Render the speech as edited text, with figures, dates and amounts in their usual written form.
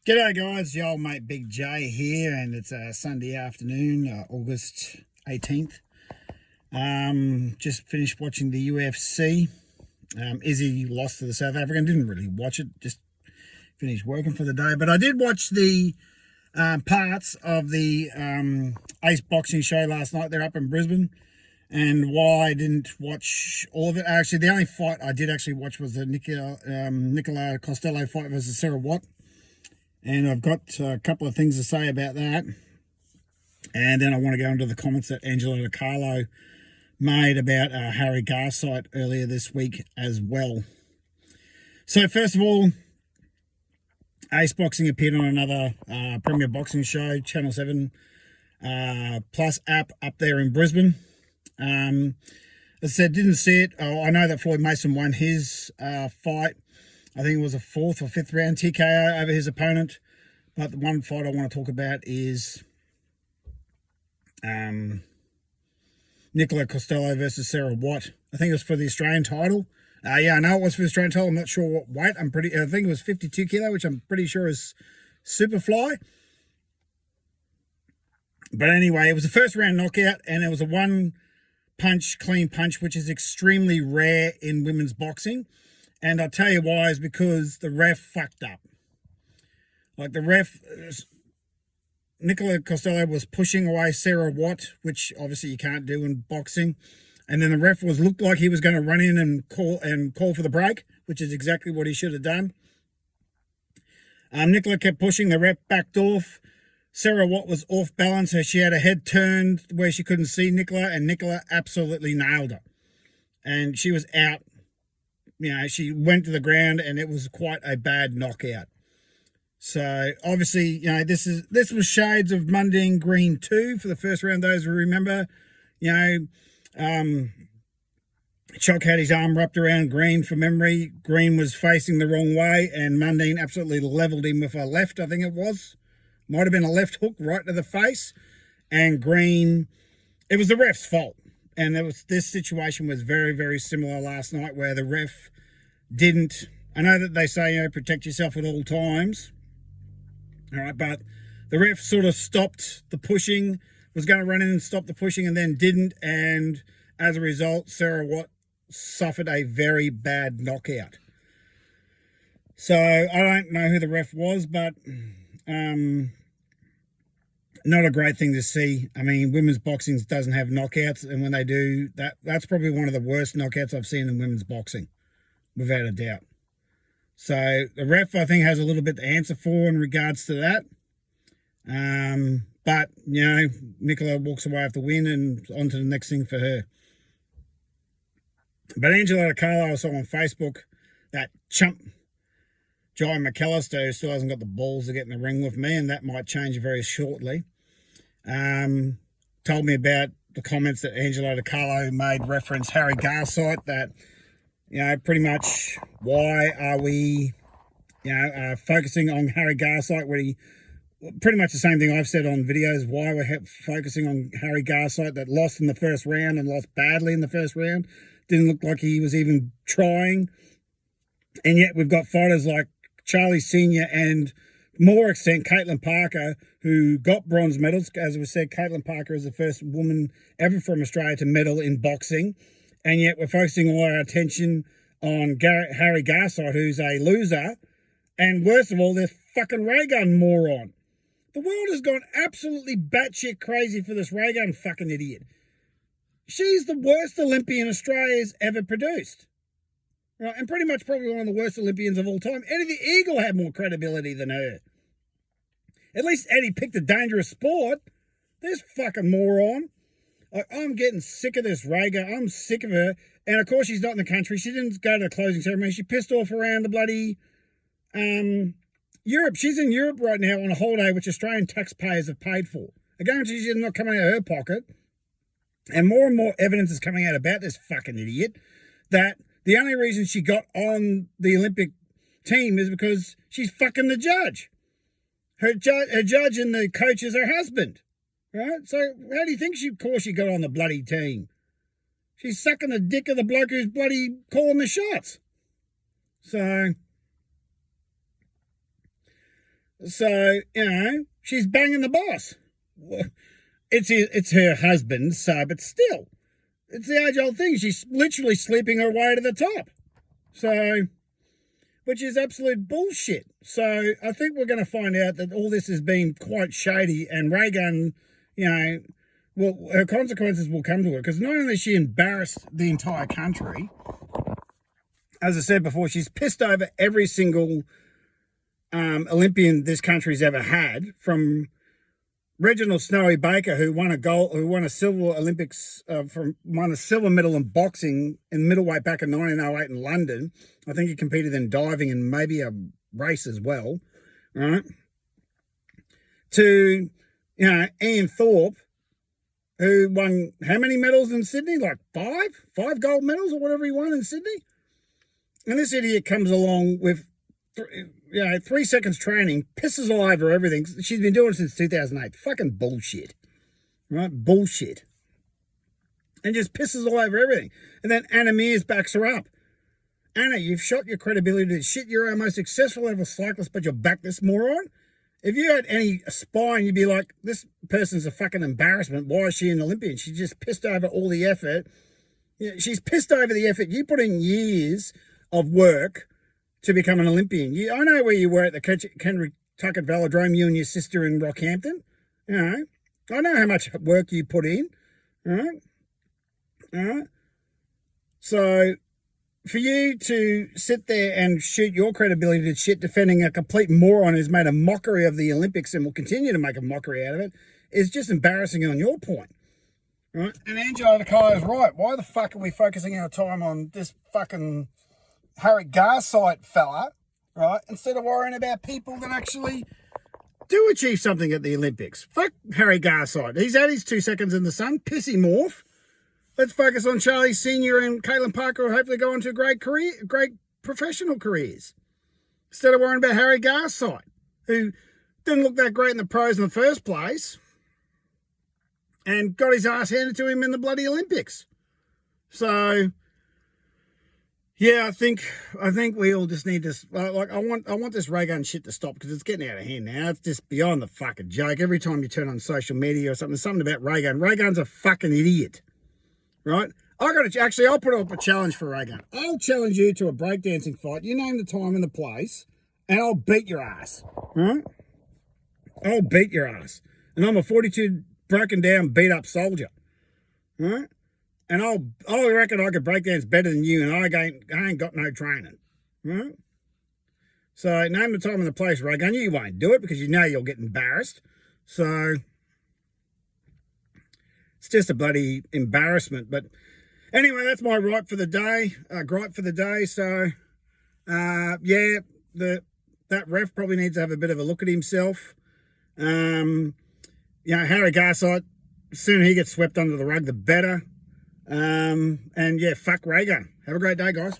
G'day guys, your old mate Big J here, and it's a Sunday afternoon, August 18th. Just finished watching the UFC. Izzy lost to the South African. Didn't really watch it, just finished working for the day. But I did watch the parts of the Ace boxing show last night. They're up in Brisbane. And why I didn't watch all of it, actually, the only fight I did actually watch was the Nicola Costello fight versus Sarah Watt. And I've got a couple of things to say about that. And then I want to go into the comments that Angelo Carlo made about Harry Garside earlier this week as well. So first of all, Ace Boxing appeared on another Premier Boxing show, Channel 7 Plus app up there in Brisbane. As I said, didn't see it. I know that Floyd Mason won his fight. I think it was a 4th or 5th round TKO over his opponent. But the one fight I want to talk about is Nicola Costello versus Sarah Watt. I think it was for the Australian title. Yeah, I know it was for the Australian title. I'm not sure what weight. I think it was 52 kilo, which I'm pretty sure is Superfly. But anyway, it was a first round knockout, and it was a one punch, clean punch, which is extremely rare in women's boxing. And I'll tell you why, is because the ref fucked up. Like the ref, Nicola Costello was pushing away Sarah Watt, which obviously you can't do in boxing. And then the ref looked like he was going to run in and call for the break, which is exactly what he should have done. Nicola kept pushing, the ref backed off. Sarah Watt was off balance, so she had her head turned where she couldn't see Nicola, and Nicola absolutely nailed her. And she was out. You know, she went to the ground, and it was quite a bad knockout. So obviously, you know, this was shades of Mundine Green 2 for the first round. Those who remember, you know, Chock had his arm wrapped around Green for memory. Green was facing the wrong way, and Mundine absolutely leveled him with a left. I think it was, might have been a left hook right to the face, and Green. It was the ref's fault. And this situation was very, very similar last night, where the ref didn't. I know that they say, you know, protect yourself at all times. All right, but the ref sort of stopped the pushing, was going to run in and stop the pushing, and then didn't. And as a result, Sarah Watt suffered a very bad knockout. So I don't know who the ref was, but not a great thing to see. I mean, women's boxing doesn't have knockouts, and when they do, that's probably one of the worst knockouts I've seen in women's boxing, without a doubt. So the ref, I think, has a little bit to answer for in regards to that. But, you know, Nicola walks away with the win, and on to the next thing for her. But Angelo Carlo, I saw on Facebook, that chump Jai McAllister, who still hasn't got the balls to get in the ring with me, and that might change very shortly, told me about the comments that Angelo Carlo made reference Harry Garside, that, you know, pretty much why are we, you know, focusing on Harry Garside, where he, pretty much the same thing I've said on videos, why we're focusing on Harry Garside, that lost in the first round and lost badly in the first round. Didn't look like he was even trying. And yet we've got fighters like Charlie Sr. and, more extent, Caitlin Parker, who got bronze medals. As we said, Caitlin Parker is the first woman ever from Australia to medal in boxing. And yet we're focusing all our attention on Harry Garside, who's a loser. And worst of all, this fucking Raygun moron. The world has gone absolutely batshit crazy for this Raygun fucking idiot. She's the worst Olympian Australia's ever produced. Right, and pretty much probably one of the worst Olympians of all time. Eddie the Eagle had more credibility than her. At least Eddie picked a dangerous sport. This fucking moron. I'm getting sick of this Raygun. I'm sick of her. And of course she's not in the country. She didn't go to the closing ceremony. She pissed off around the bloody Europe. She's in Europe right now on a holiday which Australian taxpayers have paid for. I guarantee she's not coming out of her pocket. And more evidence is coming out about this fucking idiot, that the only reason she got on the Olympic team is because she's fucking the judge. Her judge and the coach is her husband. Right? So how do you think she got on the bloody team? She's sucking the dick of the bloke who's bloody calling the shots. So So, she's banging the boss. It's her husband, so, but still, it's the age-old thing. She's literally sleeping her way to the top. So, which is absolute bullshit. So I think we're going to find out that all this has been quite shady, and Raygun, well, her consequences will come to her, because not only she embarrassed the entire country, as I said before, she's pissed over every single Olympian this country's ever had, from Reginald Snowy Baker, who won a silver Olympics, won a silver medal in boxing in middleweight back in 1908 in London. I think he competed in diving and maybe a race as well, right? To, Ian Thorpe, who won how many medals in Sydney? Like five gold medals or whatever he won in Sydney. And this idiot comes along with 3 seconds training, pisses all over everything. She's been doing it since 2008. Fucking bullshit. Right? Bullshit. And just pisses all over everything. And then Anna Mears backs her up. Anna, you've shot your credibility to shit. You're our most successful ever cyclist, but you'll back this moron? If you had any spine, you'd be like, this person's a fucking embarrassment. Why is she an Olympian? She's just pissed over all the effort. She's pissed over the effort. You put in years of work to become an Olympian. I know where you were at the Kendrick Tuckett Velodrome, you and your sister in Rockhampton. I know how much work you put in. All right. So for you to sit there and shoot your credibility to shit defending a complete moron who's made a mockery of the Olympics and will continue to make a mockery out of it is just embarrassing on your point. Right? And Angela Carlo is right. Why the fuck are we focusing our time on this fucking Harry Garside fella, right, instead of worrying about people that actually do achieve something at the Olympics? Fuck Harry Garside. He's had his 2 seconds in the sun. Piss him off. Let's focus on Charlie Senior and Caitlin Parker, who hopefully go on to great professional careers, instead of worrying about Harry Garside, who didn't look that great in the pros in the first place and got his ass handed to him in the bloody Olympics. So yeah, I think we all just need to, I want this Raygun shit to stop, because it's getting out of hand now. It's just beyond the fucking joke. Every time you turn on social media or something, there's something about Raygun. Raygun's a fucking idiot, right? I'll put up a challenge for Raygun. I'll challenge you to a breakdancing fight. You name the time and the place, and I'll beat your ass, right? I'll beat your ass. And I'm a 42 broken down, beat up soldier, right? And I reckon I could breakdance better than you, and I ain't got no training, right? So name the time and the place, Raygun. You won't do it because you know you'll get embarrassed. So it's just a bloody embarrassment. But anyway, that's my gripe for the day. So that ref probably needs to have a bit of a look at himself. Harry Garside, the sooner he gets swept under the rug, the better. And yeah, fuck Raygun. Have a great day, guys.